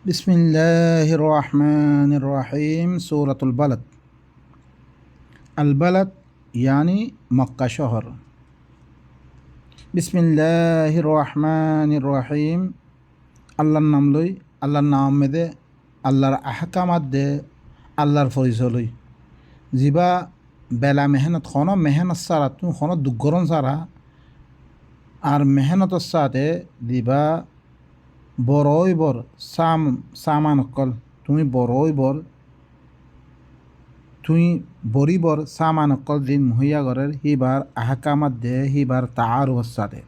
বিসমিল্লাহির রহমানির রহিম সূরাতুল বালাদ। আল বালাদ ইয়ানি মক্কা শহর। বিসমিল্লাহির রহমানির রহিম। আল্লাহর নাম লই, আল্লাহর নাম মেদে, আল্লাহর আহকামাত দে, আল্লাহর পরিচয় লই। জিবা বেলা মেহনত মেহনত সারা তুমি দুগ্গরণ সারা আর মেহনতর সাথে দিবা বড়ই বর সামান অকল তুমি বড়ই বর তুই বরিবর সামান অকল দিন মুহিয়া গরের হিবার আহকামাত দে হিবার তাআর ওসাদে।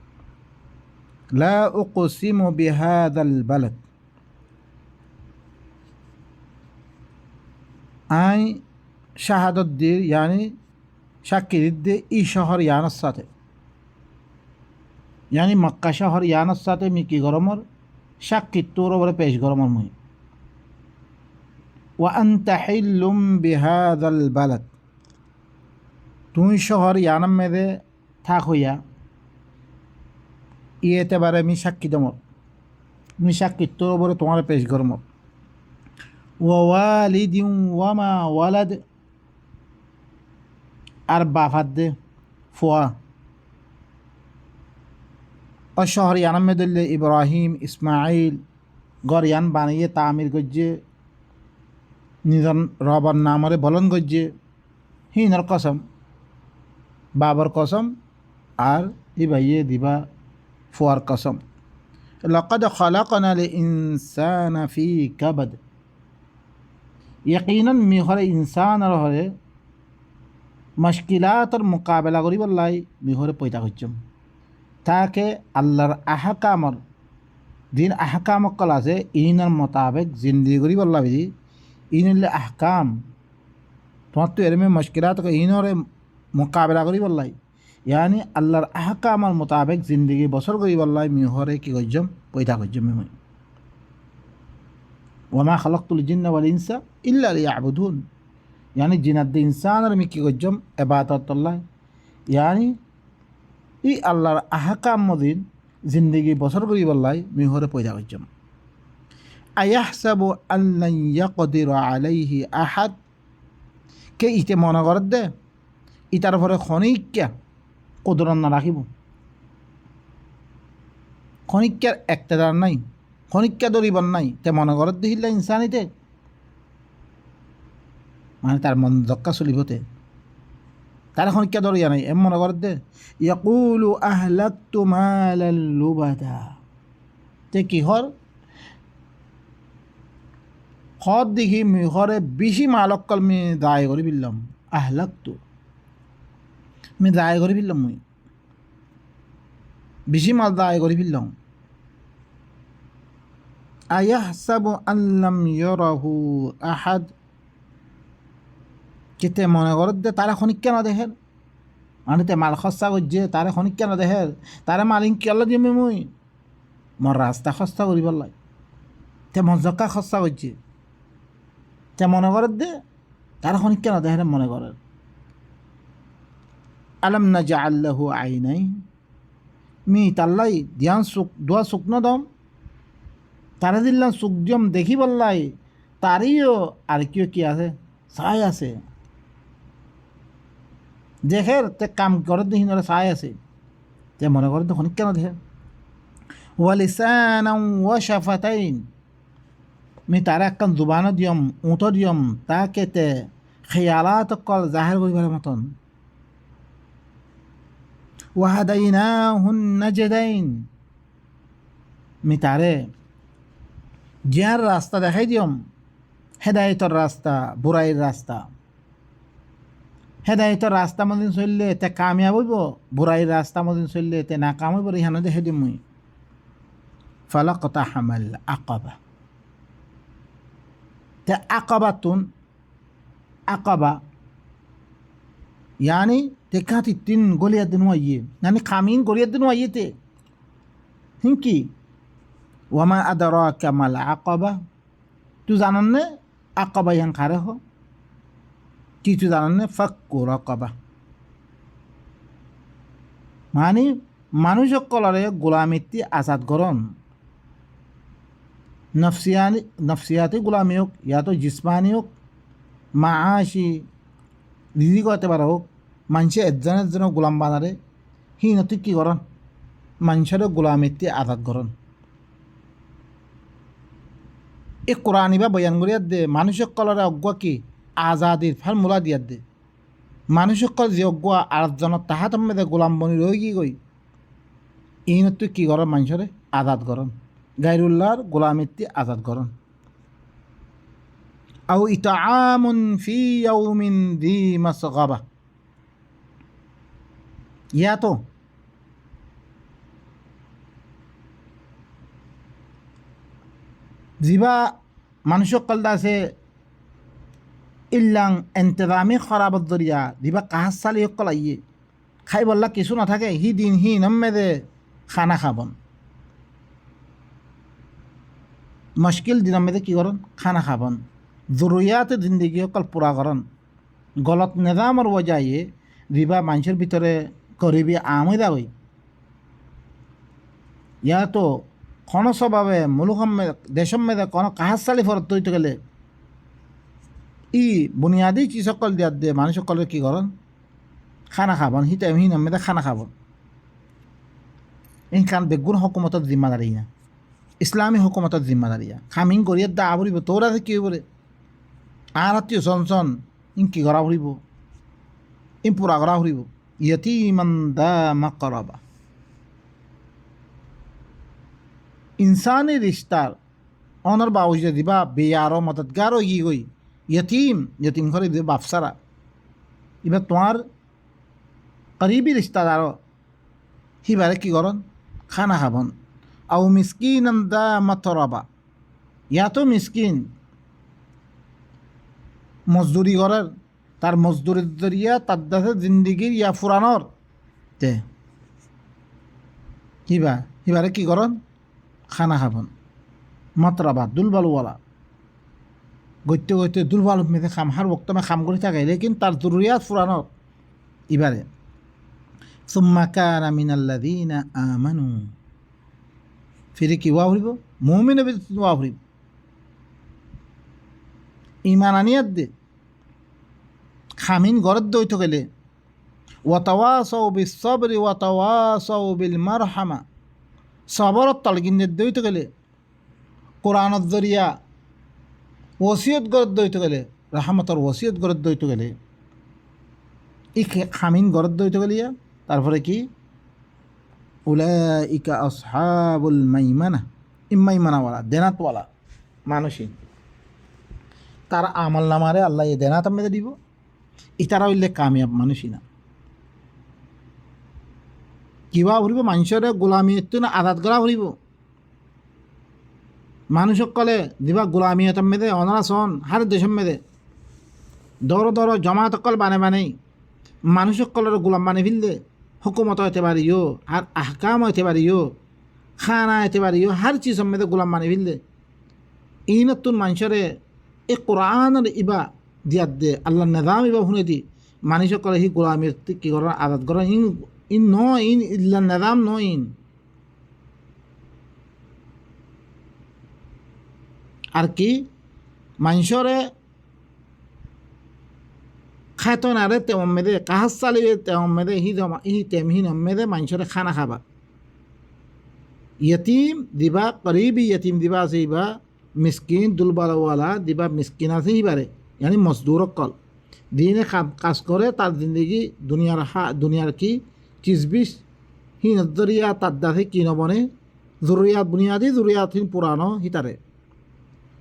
লা উকসিমু বিহাদাল বালাদ, আই শাহাদত দিয়ে ইয়ানি সাক্ষী দিতে ই শহর ইয়ানোর সাথে, ইয়ানি মক্কা শহর ইয়ানোর সাথে মি কি গরমর সাক্ষী তোর ওপরে পেশ গরমর মুই। ওয়া আনতা হিল্লুম বিহাদাল বালাদ, তুই শহর ইয়ানাম মেদে থাক হইয়া ইয়েতে বারে মি সাক্ষী দমর, মি সাক্ষী তোর ওপরে তোমার পেশ গরমর। ওয়ালিদিন ওয়ামা ওয়ালাদ, আর বাফাদ দে ফুয়া ও শহর ইয়ানাম মেদুল্লে ইব্রাহিম ইসমাইল গর ইয়ান বানিয়ে তামির গজ্জে নিজর রবার নামরে বলন গজ্জে হিনর কসম বাবর কসম আর ইবাইয়ে দিবা ফুয়ার কসম। লকদ খলাকনাল ইনসানা ফি কাবাদ, यकीनन मिहरे इंसान हरे मुश्किलातर मुकाबला करी बल्लाई मिहरे पैदा करछम ताके अल्लाहर अहकामर दिन अहकाम कल আছে ইনার মোতাবেক জিন্দিগি করি বল্লা বিধি ইনলে আহকাম তোমার তো এরমে মুশকিলাত ইনরে মোকাবেলা করি বল্লাই ইয়ানি আল্লাহর আহকামর মোতাবেক জিন্দিগি বসর করি বল্লাই মিহরে কি করছম পয়দা করছম আমি। ওয়ামা খালাকতুল জিন্না ওয়াল ইনসা ইল্লা লিয়াবুদুন, यानी जिनाद इंसान और मिकी गजम इबादत अल्लाह यानी ই আল্লাহর আহকাম মদিন জিন্দিগি বছর করি বল্লাই মিহরে পয়দা গজম। আয়াহসাবু আল্লান ইয়াকদিরু আলাইহি আহাদ, কে ইতে মনে কর দে ইতার পরে খনিক্যা কুদরত না রাখিব, খনিক্যার একতেদার নাই, খনিক্যা দরিবন নাই তে মনে কর দেখিল্লা ইনসানিতে মানে তার মন দক্কা চলিবতে তার এখন কে দরিয়া নাই এম মনে কর দে। ইয়াকুলু আহলাকতু মালাল লুবাদা, তে কি হর খদ দেখি মিহরে বেশি মালক্কল মি দায় করে বিল্লাম, আহলাকতু মি দায় করে বিল্লাম মুই বেশি মাল দায় করে বিল্লাম। আয়াহসাবু আল্লাম ইয়ারাহু আহাদ, কেতে মনে কর দে তারা খনিক কেন দেখের মানে তে মাল খস্তা করছে তারা খনিক কেন দেখের তারা মালিক কেন দিমে মুই মোর রাস্তা খস্তা করি বললাই তে মজক্কা খস্তা করছে তে মনে কর দে তারা খনিক কেন দেখের মনে করেন। আলম না জা আল্লাহু আইনাই, মি তাল্লাই ধ্যান সুখ দোয়া শুকনো দম তারা দিল্লাম সুখ জম দেখি বললাই তারিও আর কেউ কি আছে ছাই আছে দেখের তে কাম করে দেখি নরে ছাই আছে তে মনে করে তখন কেন দেখে। ওয়ালিসান ওয়া শাফাতাইন, মি তারা একখান জুবানো দিয়ম উঁটো দিয়ম তাকে তে খেয়ালাত কল জাহের করিবার মতন। ওয়াহাদাইনাহুন নাজদাইন, মি তারে জিয়ার রাস্তা দেখাই দিয়ম, হেদায়তর রাস্তা বুরাইর রাস্তা। হেদায়তর রাস্তা মদিন চললে তে কামিয়াব হইব, বুরাইর রাস্তা মদিন চললে তে না কাম হইব রিহানো দেখে দিম মুই। ফালাকতা হামাল আকাবা, তে আকাবাতুন আকাবা यानी तेकाती तीन गोलियां दिन आइए यानी खामीन गोलियां दिन आइए थे हिंकी। वमा अदराका माल आकाबा, तू जानन ने आकाबा यहाँ खारे हो কি তু জানেন না ফাক্কু রাকাবা মানে মানুষ সকলরে গোলামিত্তি আজাদ করন। नफसियाती गुलामी होक या तो जिस्मानी होक माआशी রিজিকতে পারা হোক মানুষে একজনের জন্য গোলাম বানারে হিনতি কী করন মানুষের গোলামিত্তি আজাদ করন এই কোরআন বা বয়ান করিয়ার দে মানুষের কলরে অজ্ঞ কি আজাদির ফর্মুলা দিয়ার দে মানুষের কল যে অজ্ঞ আরেকজনের তাহাত মেদে গোলাম বনি রয়ে কি গই ইনত্তি কী করন মানুষের আজাদ করন গাইরুল্লাহর গোলামিত্তি আজাদ করন أو إطعام في يوم ذي مسغبة या तो जिबा मानुषो कलदा से इल्लां इंतजामी खराबत दरिया दिबा काहास साली कलाइए खाई बल्ला किसु ना থাকে হি দিন হি নম্মেদে খানা খাবন মুশকিল দিনের মধ্যে কি করেন খানা খাবন জরুরিয়াত জিন্দগি অকল পুরা করেন গলত নিজামর ওজায়ে রিবা মানুষের ভিতরে গরিবী আমইদা হই ইয়া তো কোনো স্বভাবে মুলুকম্মে দেশম্মেদে কোনো কাহাসালি ফরত তৈতে গেলে ই বুনিয়াদি চি সকল দিয়ার দিয়ে মানুষ সকলের কী করেন খানা খাবন হিতে হি নম্মেদে খানা খাবন ইনকান বেগুন হুকুমতের জিম্মাদারি না ইসলামী হুকুমতের জিম্মাদারিয়া খামিং করিয়ার দা আবরিব তোরা কি বলে আর আত্মীয় সনসন ইন কি করা ফুরিব ইন পুরা করা ফুরিব ইয়তিমান দা মাকরাবা ইনসানি রিস্তার অনর বাউজে দিবা বেয়ারো মদতগারও ই গই ইয়তিম ঘরে দিবা বাপসারা এবার তোমার করিবি রিস্তাদারও হিবারে কি করন খানা খাবন আও মিসকিন দা মাতরাবা ইয়া তো মিসকিন মজদুরি করার তার মজদুরির জরিয়া তার দাসে জিন্দিগির ইয়া ফুরানোর তে হিবারে কি করন খানা খাবন মাতরাবা দুলবালুওয়ালা গইতে গইতে দুলবালু মেঝে খাম হার বক্তমে খাম করে থাকে লেকিন তার জরুরিয়াত ফুরানোর ইবারে সুম্মা কানা মিনাল্লাযীনা আমানু ফিরে কি ওয়া হইব মুমিনের ভিতরে ওয়া হইব ইমান আনিয়াত দে খামিন গরদ দইতে গেলে ওয়াতাওয়াসাউ বিস-সাবরি ওয়াতাওয়াসাউ বিল মারহামা সবরত তালগিনের দইতে গেলে কোরআনের জরিয়া ওসিয়ত গরদ দইতে গেলে রাহমতর ওসিয়ত গরদ দইতে গেলে ই খামিন গরদ দইতে গেলিয়া তারপরে কি উলাইকা আসহাবুল মাইমানা ইমাইমানাওয়ালা দেনাতওয়ালা মানুষই তার আমল নামারে আল্লাহ এ দেনাত আমি দিব ইতারা হইলে কামিয়াব মানুষই না কিবা ভরিব মানুষের গোলামিয়ত না আজাদ করা ভরিব মানুষ সকলে দিবা গোলামিয়ত মেদে অনারা সন হার দেশম মেদে দর জমাত অকল বানে মানুষ সকলের গোলাম বানে ফিললে হুকুমত হইতে পারিও আর আহকাম হইতে পারিও খানা হইতে পারিও হার চিজ মেদে গোলাম বানে ফিললে ই নতুন মানুষের এই কোরআনের ইবা দিয়াত দে আল্লাহ নিজাম ইবা শুনে দি মানুষ সকলে হি গোলামির কি করেন আজাদ করেন ইন ন ইন ইল্লা নিজাম ন ইন আর কি মানুষরে খাতন আরে তেমন মেদে কাহাজ চালিবে তেমন মেদে হি তেমহি নমেদে মানুষরে খানা খাবা ইয়তিম দিবা করিবি ইয়তিম দিবা আছে ইবা মিসকিন দুলবালওয়ালা দিবা মিসকিন আছে হিবারে यानी मजदूर कल দিনে কাজ করে তার জিন্দগি দুনিয়ার কি চিজবিশ হি নজরিয়া তার দাসে কি নবনে জরুরিয়াত বুনিয়াদি জরুরিয়াত হিন পুরানো হিতারে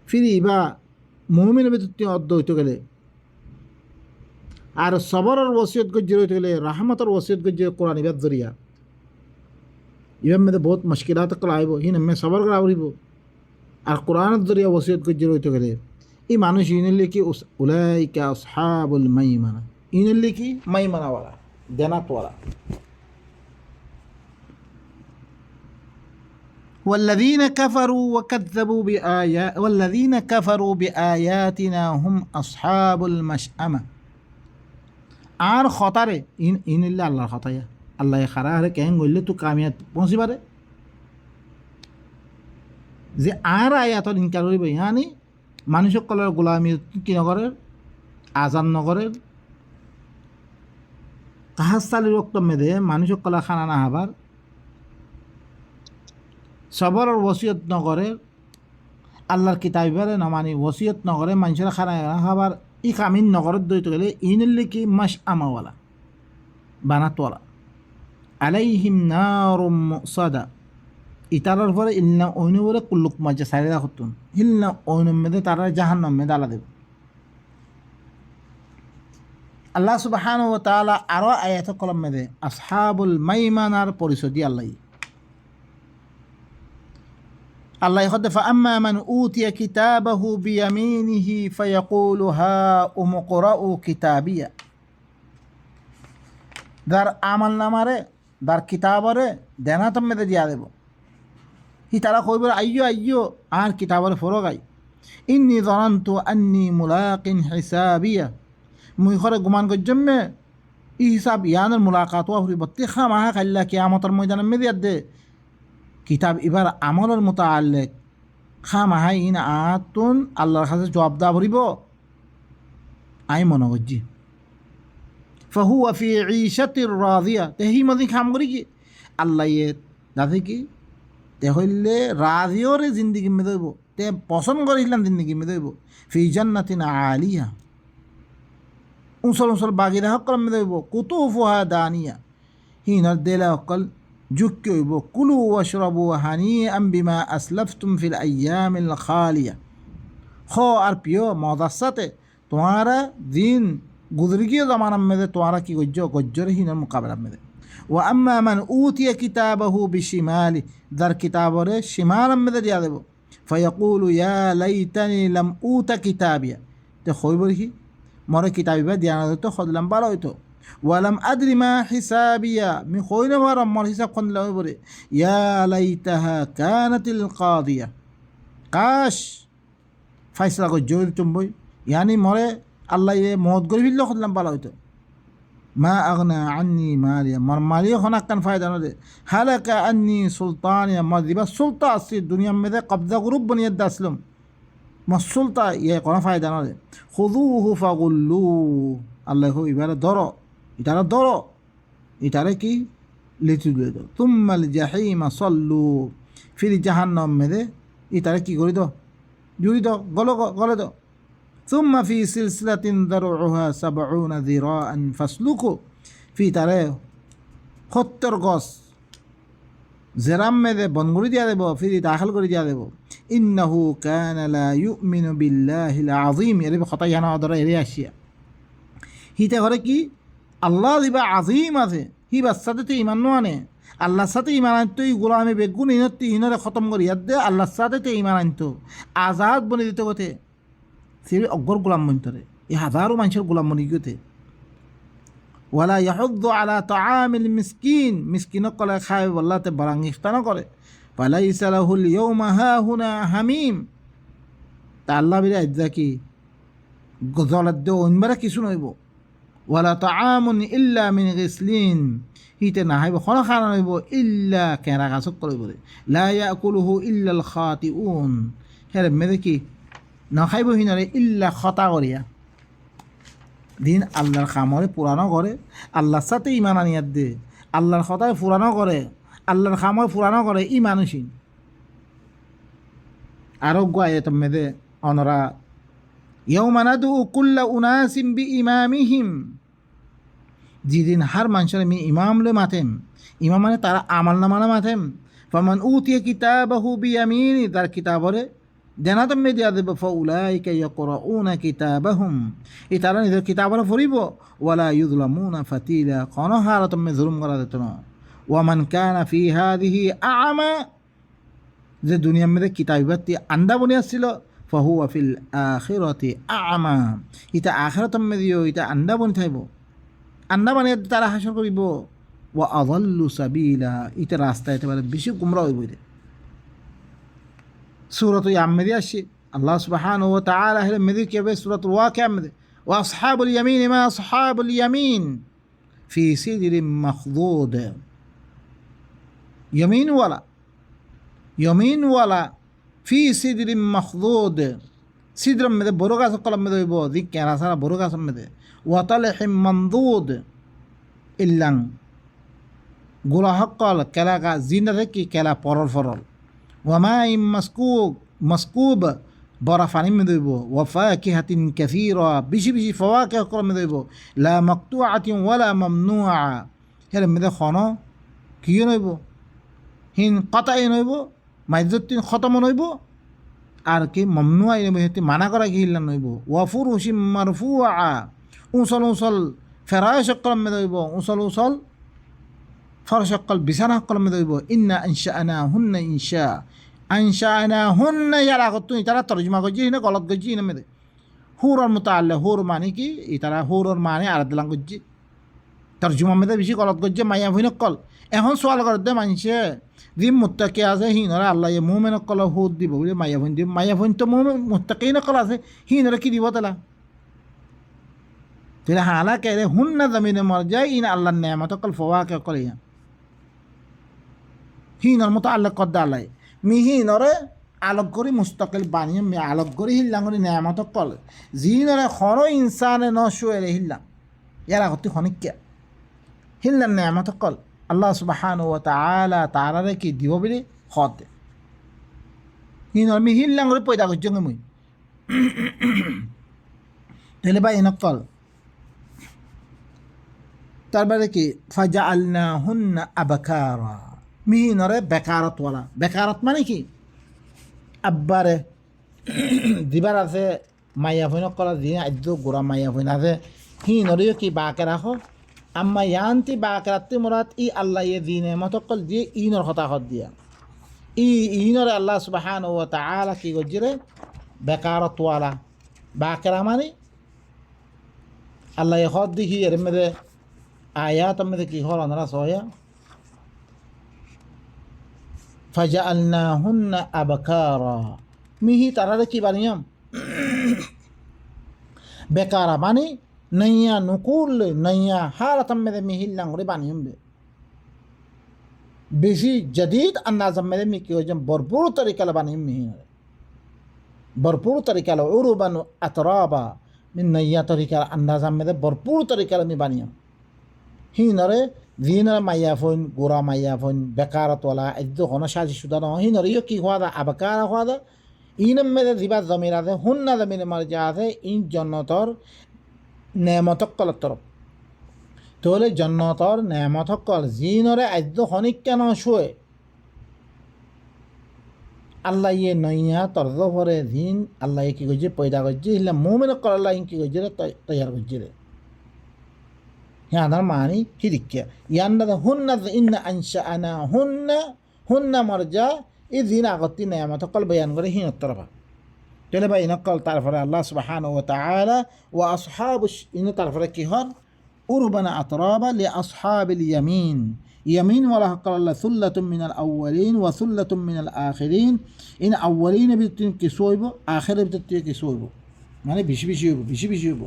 ফিরি বা মুমিনের ভিতর অর্ধ হইতে গেলে আর সবরের ওসিয়ত গজ্জে হইতে গেলে রাহমতের ওসিয়ত গজ্জে কোরআন ইবাদ জরিয়া ইবাদ মেদে বহুত মুশকিলাত কল আইব হিন মে সবর করা হইব আর কোরআনের জরিয়া ওসিয়ত গজ্জে হইতে গেলে এই মানুষ ইনলে কি উলাইকা আসহাবুল মাইমানা ইনলে কি মাইমানাওয়ালা দেনাতওয়ালা والذين كفروا بآياتنا هم أصحاب المشأمة আর খতারে ইনলে আল্লাহর খতায়া আল্লাহ খারা হরে কেন গইলে তো কামিয়াত পৌঁছিবারে যে আর আয়াতর ইনকার করিব ইয়ানি মানুষ সকলের গোলামি কি নগরের আজান নগরের কাহাস্তালির রক্ত মেদে মানুষ সকলে খানা না হবার সবর ওসিয়ত নগরের আল্লাহর কিতাবিবারে নমানি ওসিয়ত নগরে মানুষের খানা খাবার ই কামিন নগরের দইতে গেলে ইনল্লি কি মাস আমাওয়ালা বানাতওয়ালা আলাইহিম নারুম মুসাদা ইতারার পরে ইলনা ওইনু বলে কুল্লুক মাঝে সাইরা হতুন ইলনা ওইনুম মেদে তারা জাহান্নাম মেদে আলা দেব আল্লাহ সুবহানাহু ওয়া তাআলা আরো আয়াত কলম মেদে আসহাবুল মাইমানার পরিচয় দিয়ে আল্লাহ হদে ফাআম্মা মান উতিয়া কিতাবাহু বিয়ামিনিহি ফায়াকুলু হা উমকরাউ কিতাবিয়া দার আমল নামারে দার কিতাবরে দেনাতম মেদে দিয়া দেব হি তারা কইব আইয়ো আইয়ো আর কিতাবরে ফরগাই ইন্নি যানান্তু আন্নি মুলাকিন হিসাবিয়া মুই খরে গুমান গজ্জমে ই হিসাব ইয়ানের মুলাকাত ওয়া হরি বত্তি খামা কাল্লা কিয়ামতের ময়দানে মেদিয়াত দে কিতাব এবার আমলের মুতাআল্লিক খামা ইন আতুন আল্লাহর কাছে জবাব দা ভরিব আই মনে গজ্জি ফাহুয়া ফি ঈশাতির রাদিয়া তেহি মদি খাম করি কি আল্লাহ ইয়ে দাদে কি তে হইলে রাজিওরে জিন্দগি মে দইব তে পছন্দ করিলাম জিন্দগি মে দইব ফি জান্নাতিন আলিয়া উসল উসল বাগিরা হকল মে দইব কুতুফুহা দানিয়া হিনার দেলা হকল যুক্তি হইব কুলু ওয়াশরাবু হানিআম বিমা আসলাফতুম ফিল আইয়ামিল খালিয়া খ আর প্রিয় মজার সাথে তোমারা দিন গুজরি গিয়ে জমানার মেদে তোমারা কি গজ্জরে হিনার মোকাবেলা মেদে ও আম্মা মান উতিয়া কিতাবাহু বিশিমালি দার কিতাবরে শিমাল মেদে দিয়া দেব ফায়াকুলু ইয়া লাইতানি লাম উতা কিতাবিয়া তে হইব কি মরে কিতাবিবা দিয়া না তো খদলাম ভালো হইতো ওয়ালাম আদরি মা হিসাবিয়া মি হইলে মার আমার হিসাব খন্দলা হইব রে ইয়া লাইতাহা কানাতিল কাদিয়া কাশ ফাইসলা গজ্জর চুম্বই ইয়ানি মরে আল্লাহ মত গরি ফিরলে খদলাম ভালো হইতো মা আগনা আন্নি মালিয়া মার মালিয়া খনাক কান ফায়দা না দে হালাকা আন্নি সুলতানিয়া মার দিবা সুলতা আসি দুনিয়া মেদে কবজা গ্রুপ বনিয়ে দাসলম মার সুলতা ইয়ে কোনো ফায়দা না দে খুদুহু ফাগুল্লু আল্লাহ এবারে ধরো এটারে কি লিচু দিয়ে দাও তুম্মাল জাহিমা সল্লু ফির জাহান্নাম মেদে এটারে কি করে দাও জুড়ি দাও গলে দাও ثم في سلسلة ذرعها 70 ذراعا فاسلكوا في تاره 70 গজ জেরাম মেদে বনগুড়ি দিয়া দেব ফিরি দাখিল করে দিয়া দেব ইন্নাহু কানা লা ইউমিনু বিল্লাহিল আযীম এর কথা জানা অদরে এরে আসিয়া হিতে করে কি আল্লাহ দিবা আজিম আছে হি বাচ্চাতে ইমান আনে আল্লাহর সাথে ইমান আনতো এই গোলামি বেগুন ইনরে খতম করি ইয়াদ দে আল্লাহর সাথে ইমান আনতো আজাদ বনে দিতে কোথে সে অগ্র গোলাম মন্তরে এই হাজারো মানুষের গোলাম মনি গিয়েতে ওয়ালা ইয়াহুদ্দু আলা তাআমিল মিসকিন কলে খায় বল্লাতে বারাঙ্গিস্তান করে ফালাইসা লাহুল ইয়াউমা হাহুনা হামিম তা আল্লাহ বিরা ইজ্জা কি গজলাত দে অনবারে কিছু নইব ওয়ালা তাআমুন ইল্লা মিন গিসলিন হিতে না হাইব খানা খানা নইব ইল্লা কেরা গাছক করব লা ইয়াকুলুহু ইল্লাল খাতিউন হেরে মেদে কি না খাইব হিনারে ইল্লা খতা করিয়া দিন আল্লাহর খামরে পুরানো করে আল্লাহর সাথে ইমান আনিয়াত দে আল্লাহর খতায় পুরানো করে আল্লাহর খামর পুরানো করে ই মানুষই আরোগ্য আয়ত মেদে অনরা ইয়াউমা নাদউ কুল্লা উনাসিম বিইমামিহিম যেদিন হার মানুষের আমি ইমাম লে মাথেম ইমাম মানে তারা আমল নামানা মাথেম ফামান উতিয়া কিতাবাহু বিয়ামিনি তার কিতাবরে দেনাতম মে দিয়া দেব ফাউলাইকা ইয়াকরাউনা কিতাবাহুম এই তারা নিজের কিতাবরে পড়িব ওয়ালা ইউযলামুনা ফাতিলা কোন হারাতম মে জুলুম করা যেত না ওয়ামান কানা ফি হাদিহি আ'মা যে দুনিয়ার মধ্যে কিতাবিবাতি আন্দা বনি আসছিল ফাহুয়া ফিল আখিরাতি আ'মা ইতা আখিরাতম মে দিও ইতা আন্দা বনি থাইব আন্দা বানিয়ে তারা হাসর করিব ওয়া আযাল্লু সাবিলা ইতা রাস্তা একেবারে বেশি গুমরা হইব রে سورة يعمدي أشي الله سبحانه وتعالى هل مدي كيف سورة الواقع مدي وأصحاب اليمين ما أصحاب اليمين في سدر مخضود يمين ولا ফি সিদরিম মখদুদ সিদরম মেদে বড় গাছ কলম মেদে হইব দি কেরা সারা বড় গাছ মেদে ওয়াতালহিম মামদুদ ইল্লাং গোলা হকল কেলা গা জিনা কি কেলা পরল ফরল ওয়ামা ইম মাসকুব বরা ফানি মেদে হইব ওয়াফা কি হাতিন কাসীরা বেশি বেশি ফওয়াকে কলম মেদে হইব লা মাকতুআতিন ওয়ালা মামনুআ হের মেদে খন কি নইব হিন কতাই নইব মাইজতিন খতম নইব আর কি মমনুয়া এটি মানা করা গিহিল্লা নইব ওয়াফুর হুসিম মারফুআ উসল উসল ফেরায় সকল মেদে হইব উসল উসল ফর সকল বিছানা সকল মেদে হইব ইন্না আনশাআনা হুন্না ইনশা আনশাআনা হুন্না ইয়ার আগত তুই তারা তরজমা করছি না গলত করছি না মেদে হুরর মুতাআল্লা হুর মানে কি তারা হুরর মানে আলাদা করছি তরজমা মেদে বেশি গলত করছে মাইয়া ভুই নকল এখন সোয়াল করে দে মানুষে যি মুত্তাকি আছে হিনরে আল্লাহ মুমেন কল হুদ দিব বলে মাইয়া ভুইন দিব মাইয়া ভুইন তো মুত্তাকি নকল আছে হিনরে কি দিব তালা তাহলে হালা কে রে হুন না জমিনে মর যায় ইন আল্লাহর নেয়ামত কল ফওয়াকে কল ইয়া হিনর মতো আল্লাহ কদ্দা আল্লাহ মি হিনরে আলোক করি মুস্তাকিল বানিয়ে মি আলোক করি হিল্লাং করি নেয়ামত কল জিনরে খরো ইনসানে নশুয়ে হিল্লাং ইয়ার আগতে খনিকা হিল্লার নেয়ামত কল আল্লাহ সুবহানাহু ওয়া তাআলা তারারে কি দিব বলে হদ হিনর মি হিল্লাং করে পয়দা করছ মুই তাহলে ভাই নকল তারপরে কি ফাজআলনাহুন্না আবকারা মিহিনরে বেকারত ওয়ালা বেকারত মানে কি আব্বারে দিবার আছে মাইয়া ভইন কলা দিন আদ্য গোড়া মাইয়া ভইন আছে হিনরেও কি বাকে রাখো আম্মা ইয়ান্তি বাকেরাত্তি মুরাদ ই আল্লাহ ইয়ে দিনে মতকল দিয়ে ইনর হতাহত দিয়া ইনরে আল্লাহ সুবহানাহু ওয়া তাআলা কি গজিরে বেকারত ওয়ালা বাকেরা মানে আল্লাহ হদ দিহি এর মধ্যে আয়াত মধ্যে কি হল আমরা সয়া ফাজআলনাহুন্না আবকারা মিহি তারারে কি বানিয়াম বেকারা মানে নইয়া নুকুল নইয়া হারাতাম মেদে মিহিল্লাং করে বানিয়াম বে বেশি জদিদ আন্দাজম মেদে মি কি হইম ভরপুর তরিকালে বানিয়াম মিহিনরে ভরপুর তরিকালে উরুবান আতরাবা মিন নইয়া তরিকাল আন্দাজম মেদে ভরপুর তরিকালে মি বানিয়াম হিনরে জিনরে মাইয়া ফোন গোড়া মাইয়া ফোন বেকারত ওয়ালা এদ্দু হন সাজি সুদানো হিনরে ইয়ো কি হওয়া দা আবকারা হওয়া দা ইনম মেদে দিবা জমির আছে হুন্না জমিনে মার্জা আছে ইন জন্নতর নেমতকল তরফ তাহলে জন্নতর নেমতকল জিনরে এদ্দু হনিক কেন শুয়ে আল্লাহ ইয়ে নইয়া তর্জ ভরে জিন আল্লাহ কি গজে পয়দা গজে হিলা মুমিন কল আল্লাহ কি গজে তৈয়ার গজে রে হ্যাঁ মানি কি দিকে ইয়ান্না হুন্না ইন্না আনশাআনা হুন্না মরজা এই দিন আগতি নেয়ামত কল বয়ান করে হিন তরফা তাহলে ভাই নকল তারপরে আল্লাহ সুবহানাহু ওয়া তাআলা ওয়া আসহাবু ইন তারপরে কি হন উরবানা আতরাবা লি আসহাবিল ইয়ামিন ইয়ামিন ওয়ালা হকল আল্লাহ সুল্লাতুম মিনাল আউয়ালিন ওয়া সুল্লাতুম মিনাল আখিরিন ইন আউয়ালিন ভিতর কি সইব আখিরের ভিতর কি সইব মানে বেশি বেশি হইব বেশি বেশি হইব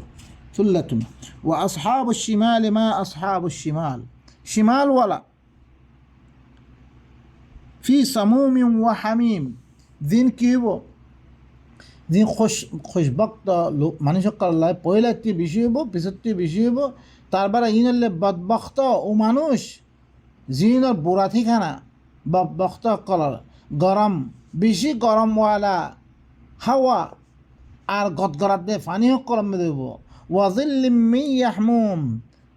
সুল্লাতুন ওয়া আসহাবুশ শিমাল মা আসহাবুশ শিমাল শিমাল ওয়ালা ফি সামুমিন ওয়া হামিম দিন কি হইব দিন খুশবক্ত মানুষ আল্লাহ পয়লাটি বেশি হইব পিছরটি বেশি হইব তারপরে ইনলে বদবক্ত ও মানুষ জিনর বুড়া ঠিকানা বদবক্ত কলার গরম বেশি গরমওয়ালা হাওয়া আর গদগরাত দিয়ে পানিও কলম দেব ওয়াজিল্লিম মিন ইয়াহমুম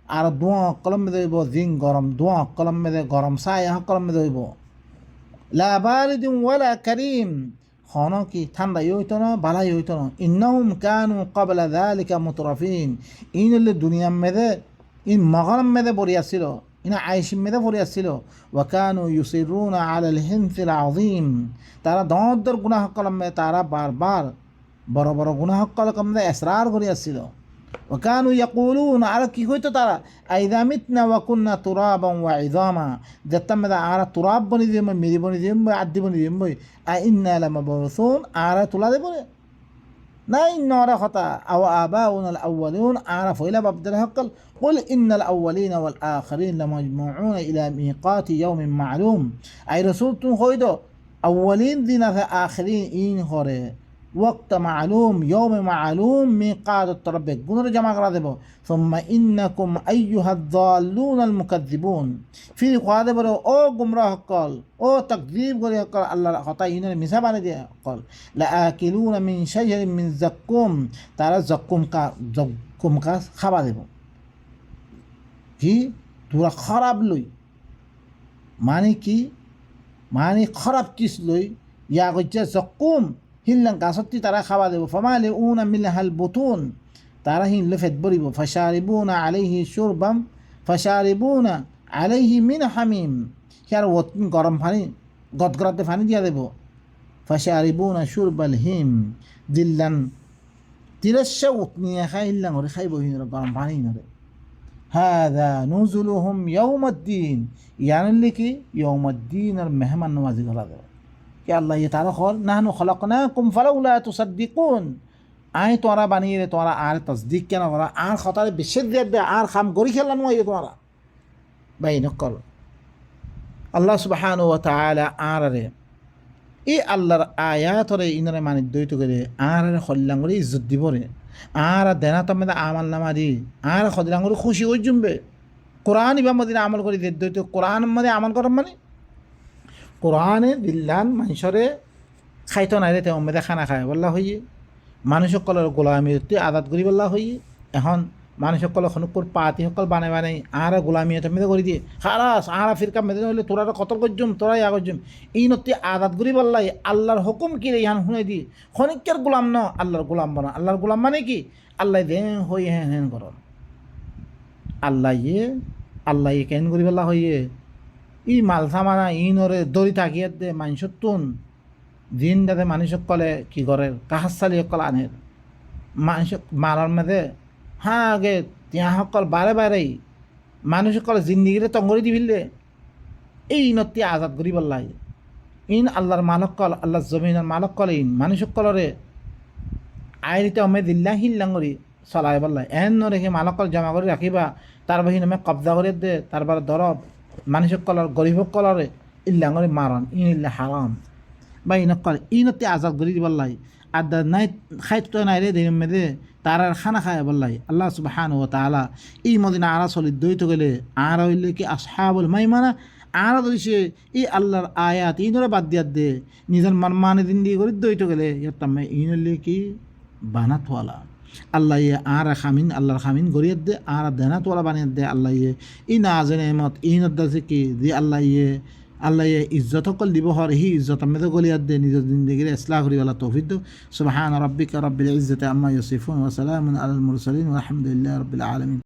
আর দোয়া কলম দেব জিন গরম দোয়া কলম দে গরম ছায়া কলম দেব লা বারিদিন ওয়ালা কারীম খন কি ঠান্ডাই হইতো না বালাই হইতো না ইন্নাহুম কানু ক্বাবলা যালিকা মুতরাফিন ইনলে দুনিয়া মেদে ইন মগরম মেদে পড়িয়াছিল ইনা আয়েশিম মেদে পড়িয়াছিল ওয়া কানু ইউসিরুনা আলাল হিনসিল আযীম তারা দর গুনাহ কলম তারা বারবার বড় বড় গুনাহ কলম ইসরার করিয়াছিল ওয়া কানু ইয়াকুলুন আর কি হইতো তারা আইযা মিতনা ওয়া কুননা তুরাবান ওয়া ইযামা যেতামদা আর তুরাব বনি দিম মিরি বনি দিম আদি বনি দিম আ ইন্না লামাবসুন আর তুলা দেব নাই নরা কথা আও আবাউনাল আউয়ালুন আর ফইলা বাবদল হকল قل إن الأولين والآخرين لمجموعون إلى ميقات يوم معلوم أي رسول تون خويدو আউ্বালিন দিন আছে আখরিন ইন হরে ওয়াক্ত মালুম ইয়ৌম মালুম মিকাত রব্বিক গুণরে জমা করা দেব সুম্মা ইন্নাকুম আইয়ুহাদ-দাল্লুনাল মুকাজ্জিবুন ফির কোয়া দেব ও গুমরাহ হকল ও তাকযীব করে হকল আল্লাহর কথা ইনের মিছা বানিয়ে দিয়ে হকল লাআকিলুনা মিন শাজারিন মিন যাক্কুম তারা যাক্কুম কা খাবা দেব কি তোরা খারাপ লই মানে কি মানে খারাপ চিজ লই ইয়া গজ্জা যাক্কুম হিল্লাং গাছটি তারা খাওয়া দেব ফমালে উনা মিলহাল বুতুন তারা হিনলে ফেট বরিব ফাশারিবুনা আলাইহি শুরবাম ফাশারিবুনা আলাইহি মিন হামিম হিয়ার গরম পানি গদগরাতে পানি দিয়া দেব ফাশারিবুনা শুরবাল হিম দিল্লান তিরস্যা উতনিয়া খাই হিল্লাং ওরে খাইব হিনর গরম পানি নরে হাদা নুজুলুহুম ইয়াউমাদ্দিন ইয়ানলি কি ইয়াউমাদ্দিন আর মেহমান নওয়াজি করা দেব कि अल्लाह ये तारा खौल नहनु खलक़नाकुम फलौला तुसद्दिक़ून आए तोरा बानिए रे तोरा आर तस्दीक केन करा आर खतारे बिशद्दियत दे आर खाम गरी खेलन ये तोरा बाई नकल अल्लाह सुब्हानाहु व तआला आर रे ई अल्लाहर आयात रे इनरे मानि दइतो करे आर रे खल्लांगरी इज्जत दिबरे आर देना तमेदा आमल नामा दी आर खल्लांगरी खुशी हो जुम्बे कुरान इबा मदिना अमल करी दे दइतो कुरान मदे अमल करम माने কোরআনে দিল্লান মানুষরে খাইতো নাই রে তে অমেদে খানা খায় বললা হইয়ে মানুষ সকলের গোলামি আজাদ করি বললা হইয়ে এখন মানুষ সকল খনুকুর পাতি সকল বানাই বানাই আর গোলামি মেদে করে দিয়ে খারাস আর ফিরকা মেদে হইলে তোরা কত গজ্জুম তোরাই আগজ্জুম এই নতি আজাদ করি বললাই আল্লাহর হুকুম কি রে ইহান শুনাই দি খনিকের গোলাম ন আল্লাহর গোলাম বানা আল্লাহর গোলাম মানে কি আল্লাহ দে হই হ্যাঁ হ্যাঁ কর আল্লাহ কেন করি বললা হইয়ে ই মাল সামানা ইনরে দড়ি থাকিয়ে দে মানুষের তুন দিন দাদে মানুষ কলে কি করে কাহাজ চালি সকল আনের মানুষ মারার মেদে হ্যাঁ আগে তিয়া সকল বারে বারেই মানুষ সকলে জিন্দিগিরে তঙ্গরি দি ফিরলে এই ইনতি আজাদ করি বললাই ইন আল্লাহর মালক কল আল্লাহ জমিনের মালক কল ইন মানুষ সকলরে আইরিতে অমে দিল্লা হিল্লাঙ্গরি চলাই বললাই এন রেখে মালক কল জমা করে রাখিবা তার বাহিনী আমি কবজা করে দে তারপরে দরব মানুষ কলর গরিব কলরে ইল্লাঙ্গরে মারন ইন ইল্লা হারাম বা ইনকল ইনতে আজাদ করি বললাই আর নাই খাইত নাই রে দিন মেদে তার আর খানা খায় বললাই আল্লাহ সুবহানাহু ওয়া তাআলা এই মদিনা আরা চলি দইতে গেলে আর হইলে কি আসহাবুল মাইমানা আর দিছে এই আল্লাহর আয়াত ইনরে বাদ দিয়া দে নিজের মানে দিন দিয়ে করে দইতে গেলে ইয়াতামে ইনলে কি বানাতওয়ালা আল্লাহ ইয়ে আর খামিন আল্লাহর খামিন গড়িয়ে দে আর দেনাতওয়ালা বানিয়ে দে আল্লাহ ইয়ে ই না জেনে এমত ইনত দাসে কি যে আল্লাহ ইয়ে ইজ্জত কল দিব হর হি ইজ্জত আমি তো গলিয়াত দে নিজের জিন্দগির ইসলাহ করি আল্লাহ তৌফিক দো সুবহান রাব্বিকা রাব্বিল ইজ্জাতি আম্মা ইয়াসিফুন ওয়া সালামুন আলাল মুরসালিন ওয়া আলহামদুলিল্লাহি রাব্বিল আলামিন।